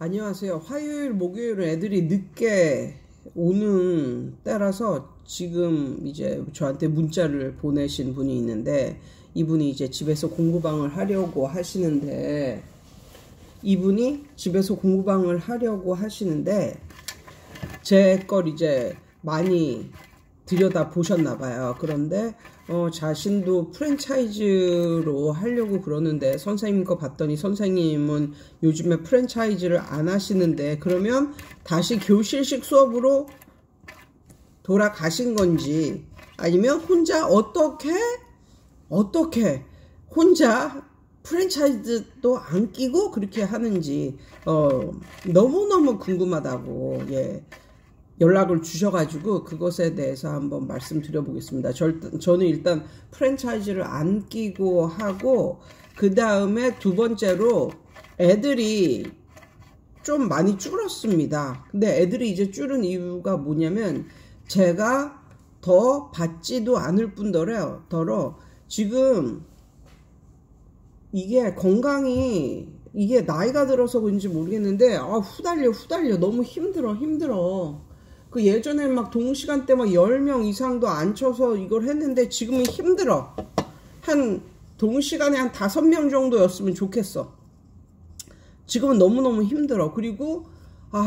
안녕하세요. 화요일, 목요일은 애들이 늦게 오는 때라서 지금 이제 저한테 문자를 보내신 분이 있는데, 이분이 이제 집에서 공부방을 하려고 하시는데, 제 걸 이제 많이 들여다 보셨나 봐요. 그런데 자신도 프랜차이즈로 하려고 그러는데, 선생님 거 봤더니 선생님은 요즘에 프랜차이즈를 안 하시는데, 그러면 다시 교실식 수업으로 돌아가신 건지, 아니면 혼자 어떻게 혼자 프랜차이즈도 안 끼고 그렇게 하는지 너무너무 궁금하다고 연락을 주셔가지고 그것에 대해서 한번 말씀드려 보겠습니다. 저는 일단 프랜차이즈를 안 끼고 하고, 그 다음에 두 번째로 애들이 좀 많이 줄었습니다. 근데 애들이 이제 줄은 이유가 뭐냐면, 제가 더 받지도 않을 뿐더러 지금 이게 건강이, 이게 나이가 들어서 그런지 모르겠는데 후달려 너무 힘들어. 그 예전에 막 동시간대 막 10명 이상도 앉혀서 이걸 했는데 지금은 힘들어. 한 동시간에 한 5명 정도였으면 좋겠어. 지금은 너무너무 힘들어. 그리고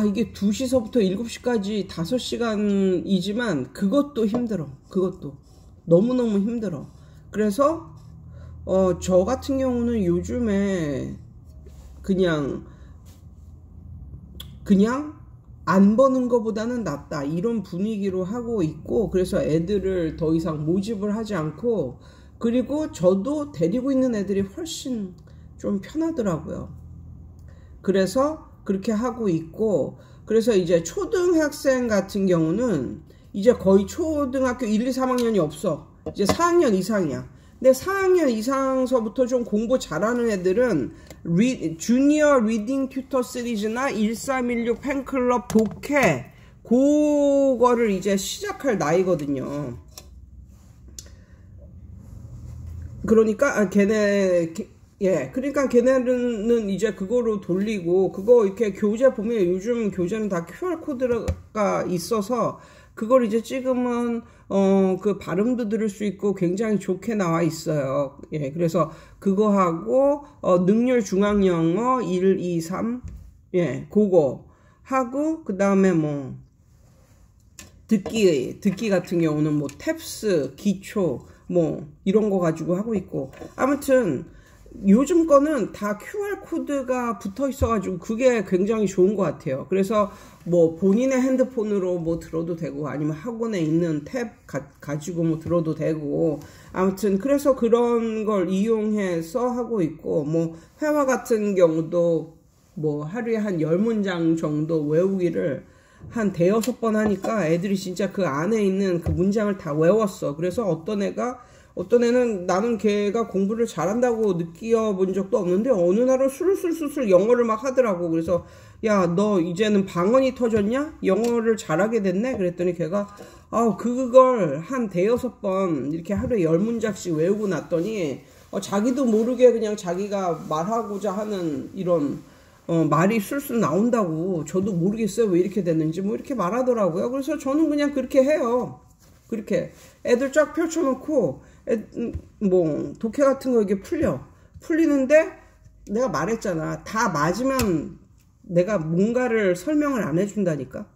이게 2시서부터 7시까지 5시간이지만 그것도 힘들어. 그것도 너무너무 힘들어. 그래서 저 같은 경우는 요즘에 그냥 안 버는 것보다는 낫다, 이런 분위기로 하고 있고, 그래서 애들을 더 이상 모집을 하지 않고, 그리고 저도 데리고 있는 애들이 훨씬 좀 편하더라고요. 그래서 그렇게 하고 있고, 그래서 이제 초등학생 같은 경우는 이제 거의 초등학교 1, 2, 3학년이 없어. 이제 4학년 이상이야. 근데 4학년 이상서부터 좀 공부 잘하는 애들은 주니어 리딩 튜터 시리즈나 1316 팬클럽 독해, 그거를 이제 시작할 나이거든요. 그러니까 그러니까 걔네는 이제 그거로 돌리고, 그거 이렇게 교재 보면 요즘 교재는 다 QR코드가 있어서 그걸 이제 찍으면 그 발음도 들을 수 있고 굉장히 좋게 나와 있어요. 그래서 그거 하고 능률 중앙영어 1, 2, 3 그거 하고, 그 다음에 뭐 듣기 같은 경우는 뭐 탭스, 기초 뭐 이런 거 가지고 하고 있고, 아무튼 요즘 거는 다 QR코드가 붙어 있어가지고 그게 굉장히 좋은 것 같아요. 그래서 뭐 본인의 핸드폰으로 뭐 들어도 되고, 아니면 학원에 있는 탭 가지고 뭐 들어도 되고, 아무튼 그래서 그런 걸 이용해서 하고 있고, 뭐 회화 같은 경우도 뭐 하루에 한 10문장 정도 외우기를 한 5-6번 하니까 애들이 진짜 그 안에 있는 그 문장을 다 외웠어. 그래서 어떤 애는 나는 걔가 공부를 잘한다고 느껴본 적도 없는데 어느 날은 술술 영어를 막 하더라고. 그래서 야, 너 이제는 방언이 터졌냐? 영어를 잘하게 됐네? 그랬더니 걔가 그걸 한 5-6번 이렇게 하루에 10문장씩 외우고 났더니 자기도 모르게 그냥 자기가 말하고자 하는 이런 말이 술술 나온다고, 저도 모르겠어요 왜 이렇게 됐는지, 뭐 이렇게 말하더라고요. 그래서 저는 그냥 그렇게 해요. 그렇게 애들 쫙 펼쳐놓고 뭐 독해 같은 거 이게 풀리는데, 내가 말했잖아, 다 맞으면 내가 뭔가를 설명을 안 해준다니까.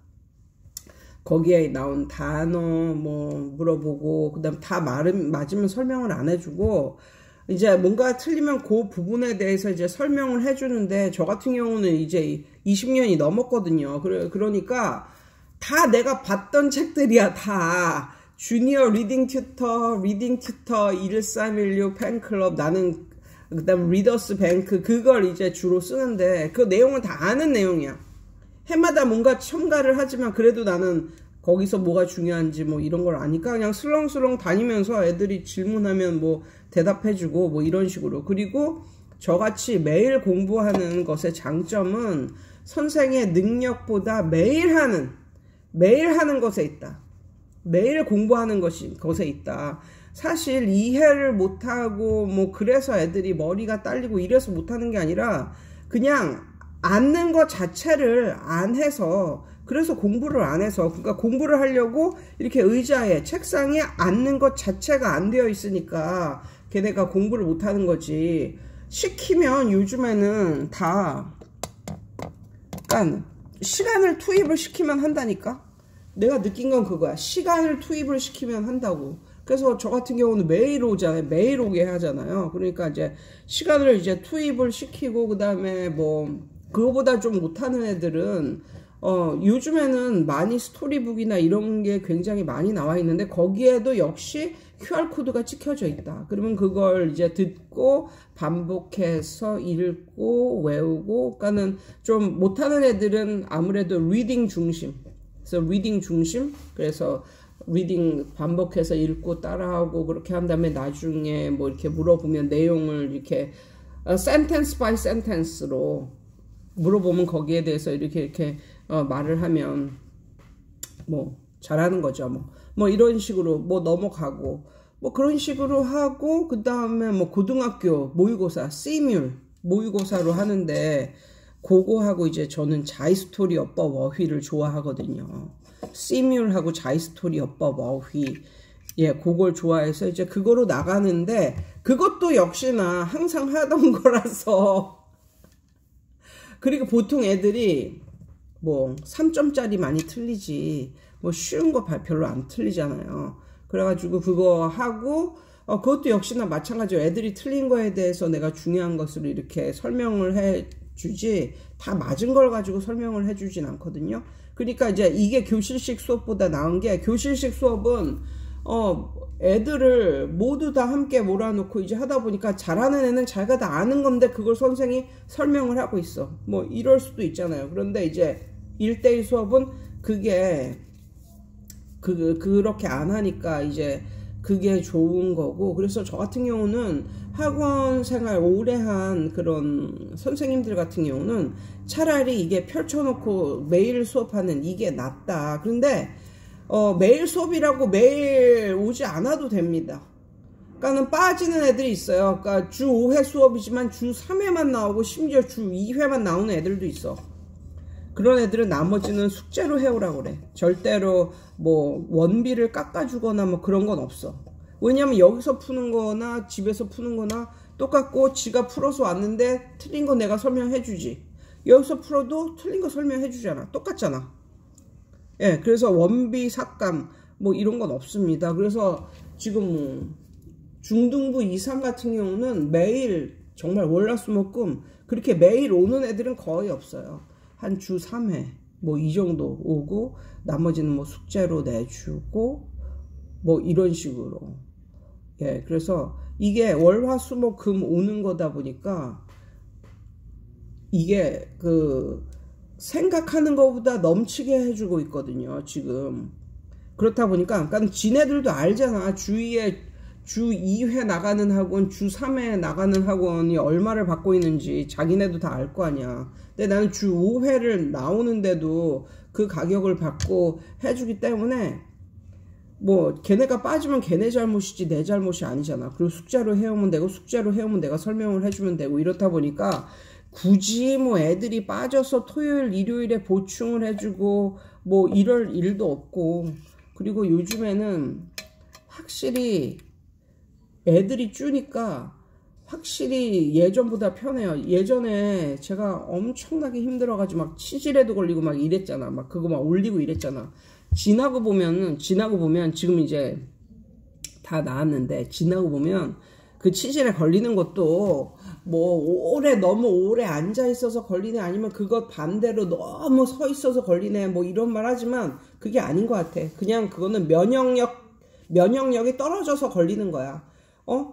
거기에 나온 단어 뭐 물어보고, 그 다음 다 맞으면 설명을 안 해주고, 이제 뭔가 틀리면 그 부분에 대해서 이제 설명을 해주는데, 저 같은 경우는 이제 20년이 넘었거든요. 그러니까 다 내가 봤던 책들이야. 다 주니어 리딩 튜터 1316 팬클럽, 나는 그다음 리더스 뱅크, 그걸 이제 주로 쓰는데 그 내용은 다 아는 내용이야. 해마다 뭔가 첨가를 하지만 그래도 나는 거기서 뭐가 중요한지 뭐 이런 걸 아니까 그냥 슬렁슬렁 다니면서 애들이 질문하면 뭐 대답해주고 뭐 이런 식으로. 그리고 저같이 매일 공부하는 것의 장점은 선생의 능력보다 매일 하는 것에 있다. 매일 공부하는 것에 있다. 사실 이해를 못하고 뭐 그래서 애들이 머리가 딸리고 이래서 못하는 게 아니라, 그냥 앉는 것 자체를 안 해서, 그래서 공부를 안 해서, 그러니까 공부를 하려고 이렇게 의자에, 책상에 앉는 것 자체가 안 되어 있으니까 걔네가 공부를 못 하는 거지. 시키면 요즘에는 다, 그러니까 시간을 투입을 시키면 한다니까? 내가 느낀 건 그거야. 시간을 투입을 시키면 한다고. 그래서 저 같은 경우는 매일 오잖아요. 매일 오게 하잖아요. 그러니까 이제 시간을 이제 투입을 시키고, 그 다음에 뭐, 그거보다 좀 못하는 애들은, 요즘에는 많이 스토리북이나 이런 게 굉장히 많이 나와 있는데, 거기에도 역시 QR코드가 찍혀져 있다. 그러면 그걸 이제 듣고, 반복해서 읽고, 외우고, 그러니까는 좀 못하는 애들은 아무래도 리딩 중심. 그래서 리딩 중심. 그래서 리딩 반복해서 읽고 따라하고 그렇게 한 다음에 나중에 뭐 이렇게 물어보면 내용을 이렇게 센텐스 바이 센텐스로 물어보면 거기에 대해서 이렇게 말을 하면 뭐 잘하는 거죠. 뭐 이런 식으로 뭐 넘어가고 뭐 그런 식으로 하고, 그 다음에 뭐 고등학교 모의고사 C뮬 모의고사로 하는데, 그거하고 이제 저는 자이스토리 어법 어휘를 좋아하거든요. C뮬하고 자이스토리 어법 어휘, 예, 그걸 좋아해서 이제 그거로 나가는데, 그것도 역시나 항상 하던 거라서. 그리고 보통 애들이 뭐 3점짜리 많이 틀리지 뭐 쉬운 거 별로 안 틀리잖아요. 그래가지고 그거 하고, 그것도 역시나 마찬가지로 애들이 틀린 거에 대해서 내가 중요한 것으로 이렇게 설명을 해 주지, 다 맞은 걸 가지고 설명을 해주진 않거든요. 그러니까 이제 이게 교실식 수업보다 나은 게, 교실식 수업은 애들을 모두 다 함께 몰아놓고 이제 하다 보니까 잘하는 애는 자기가 다 아는 건데 그걸 선생이 설명을 하고 있어. 뭐 이럴 수도 있잖아요. 그런데 이제 1대1 수업은 그게 그렇게 안 하니까 이제 그게 좋은 거고. 그래서 저 같은 경우는 학원 생활 오래 한 그런 선생님들 같은 경우는 차라리 이게 펼쳐놓고 매일 수업하는 이게 낫다. 그런데 매일 수업이라고 매일 오지 않아도 됩니다. 그러니까는 빠지는 애들이 있어요. 그러니까 주 5회 수업이지만 주 3회만 나오고 심지어 주 2회만 나오는 애들도 있어. 그런 애들은 나머지는 숙제로 해오라고 그래. 절대로 뭐 원비를 깎아주거나 뭐 그런 건 없어. 왜냐면 여기서 푸는 거나 집에서 푸는 거나 똑같고, 지가 풀어서 왔는데 틀린 거 내가 설명해 주지. 여기서 풀어도 틀린 거 설명해 주잖아. 똑같잖아. 예, 그래서 원비 삭감 뭐 이런 건 없습니다. 그래서 지금 중등부 이상 같은 경우는 매일 정말 월화수목금 그렇게 매일 오는 애들은 거의 없어요. 한 주 3회 뭐 이 정도 오고, 나머지는 뭐 숙제로 내주고 뭐 이런 식으로. 예, 그래서 이게 월화수목금 오는 거다 보니까 이게 생각하는 것보다 넘치게 해주고 있거든요, 지금. 그렇다 보니까, 그러니까 지네들도 알잖아. 주위에 주 2회 나가는 학원, 주 3회 나가는 학원이 얼마를 받고 있는지 자기네도 다 알 거 아니야. 근데 나는 주 5회를 나오는데도 그 가격을 받고 해주기 때문에, 뭐 걔네가 빠지면 걔네 잘못이지 내 잘못이 아니잖아. 그리고 숙제로 해오면 되고, 숙제로 해오면 내가 설명을 해주면 되고, 이렇다 보니까 굳이 뭐 애들이 빠져서 토요일 일요일에 보충을 해주고 뭐 이럴 일도 없고. 그리고 요즘에는 확실히 애들이 주니까 확실히 예전보다 편해요. 예전에 제가 엄청나게 힘들어가지고 막 치질에도 걸리고 막 이랬잖아. 막 그거 막 올리고 이랬잖아. 지나고 보면 지금 이제 다 나았는데, 지나고 보면 그 치질에 걸리는 것도 뭐 너무 오래 앉아 있어서 걸리네, 아니면 그것 반대로 너무 서 있어서 걸리네, 뭐 이런 말 하지만 그게 아닌 것 같아. 그냥 그거는 면역력이 떨어져서 걸리는 거야.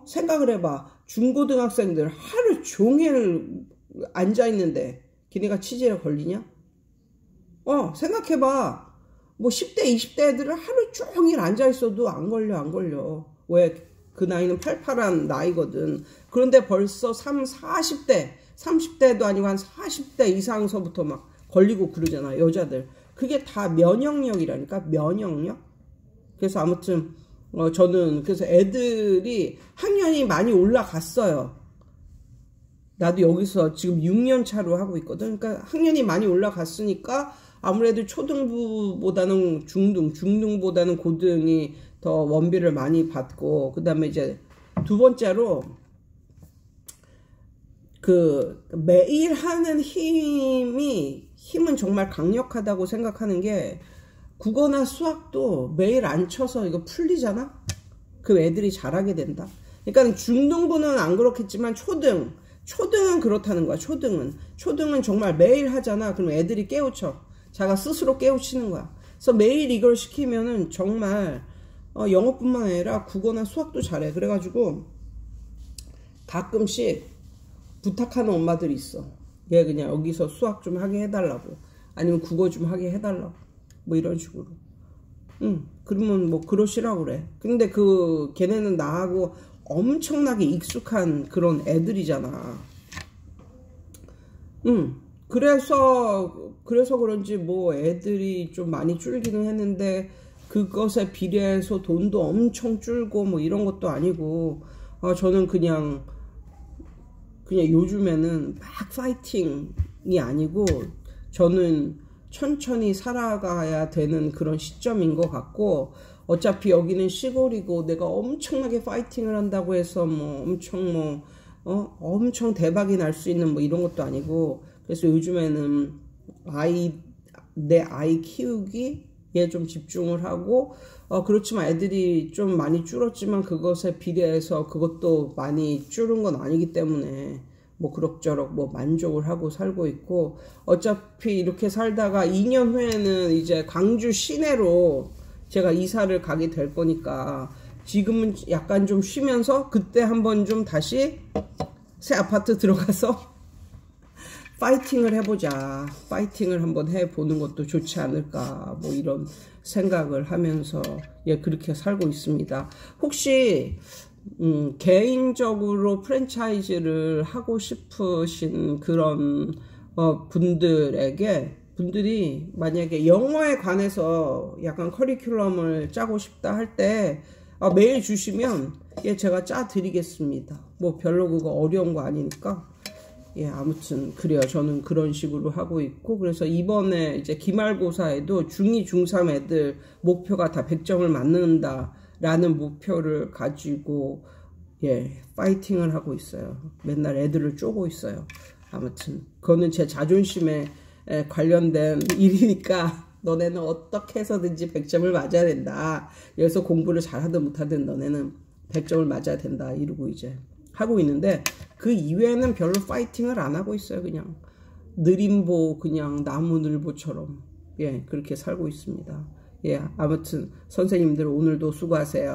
생각을 해봐. 중고등학생들 하루 종일 앉아 있는데 걔네가 치질에 걸리냐? 생각해봐. 뭐 10대 20대 애들은 하루 종일 앉아 있어도 안 걸려. 왜? 그 나이는 팔팔한 나이거든. 그런데 벌써 30대도 아니고 한 40대 이상서부터 막 걸리고 그러잖아, 여자들. 그게 다 면역력이라니까, 면역력. 그래서 아무튼 저는 그래서 애들이 학년이 많이 올라갔어요. 나도 여기서 지금 6년 차로 하고 있거든. 그러니까 학년이 많이 올라갔으니까 아무래도 초등부보다는 중등보다는 고등이 더 원비를 많이 받고, 그 다음에 이제 두 번째로 그 매일 하는 힘은 정말 강력하다고 생각하는 게, 국어나 수학도 매일 안 쳐서 이거 풀리잖아? 그 애들이 잘하게 된다. 그러니까 중등부는 안 그렇겠지만 초등은 그렇다는 거야. 초등은 정말 매일 하잖아. 그럼 애들이 깨우쳐. 자가 스스로 깨우치는 거야. 그래서 매일 이걸 시키면은 정말 영어뿐만 아니라 국어나 수학도 잘해. 그래가지고 가끔씩 부탁하는 엄마들이 있어. 얘 그냥 여기서 수학 좀 하게 해달라고, 아니면 국어 좀 하게 해달라고, 뭐 이런 식으로. 그러면 뭐 그러시라고 그래. 근데 걔네는 나하고 엄청나게 익숙한 그런 애들이잖아. 그래서 그런지 뭐 애들이 좀 많이 줄기는 했는데, 그것에 비례해서 돈도 엄청 줄고 뭐 이런 것도 아니고, 저는 그냥 요즘에는 막 파이팅이 아니고, 저는 천천히 살아가야 되는 그런 시점인 것 같고, 어차피 여기는 시골이고 내가 엄청나게 파이팅을 한다고 해서 뭐 엄청 대박이 날 수 있는 뭐 이런 것도 아니고, 그래서 요즘에는 내 아이 키우기에 좀 집중을 하고, 그렇지만 애들이 좀 많이 줄었지만 그것에 비례해서 그것도 많이 줄은 건 아니기 때문에 뭐 그럭저럭 뭐 만족을 하고 살고 있고, 어차피 이렇게 살다가 2년 후에는 이제 광주 시내로 제가 이사를 가게 될 거니까, 지금은 약간 좀 쉬면서 그때 한번 좀 다시 새 아파트 들어가서 파이팅을 해보자. 파이팅을 한번 해보는 것도 좋지 않을까, 뭐 이런 생각을 하면서 그렇게 살고 있습니다. 혹시 개인적으로 프랜차이즈를 하고 싶으신 그런 분들이 만약에 영어에 관해서 약간 커리큘럼을 짜고 싶다 할 때 메일 주시면 제가 짜 드리겠습니다. 뭐 별로 그거 어려운 거 아니니까. 아무튼 그래요. 저는 그런 식으로 하고 있고, 그래서 이번에 이제 기말고사에도 중2, 중3 애들 목표가 다 100점을 맞는다 라는 목표를 가지고 파이팅을 하고 있어요. 맨날 애들을 쪼고 있어요. 아무튼 그거는 제 자존심에 관련된 일이니까, 너네는 어떻게 해서든지 100점을 맞아야 된다. 여기서 공부를 잘하든 못하든 너네는 100점을 맞아야 된다, 이러고 이제 하고 있는데, 그 이외에는 별로 파이팅을 안 하고 있어요. 그냥 느림보, 그냥 나무늘보처럼 그렇게 살고 있습니다. 아무튼 선생님들 오늘도 수고하세요.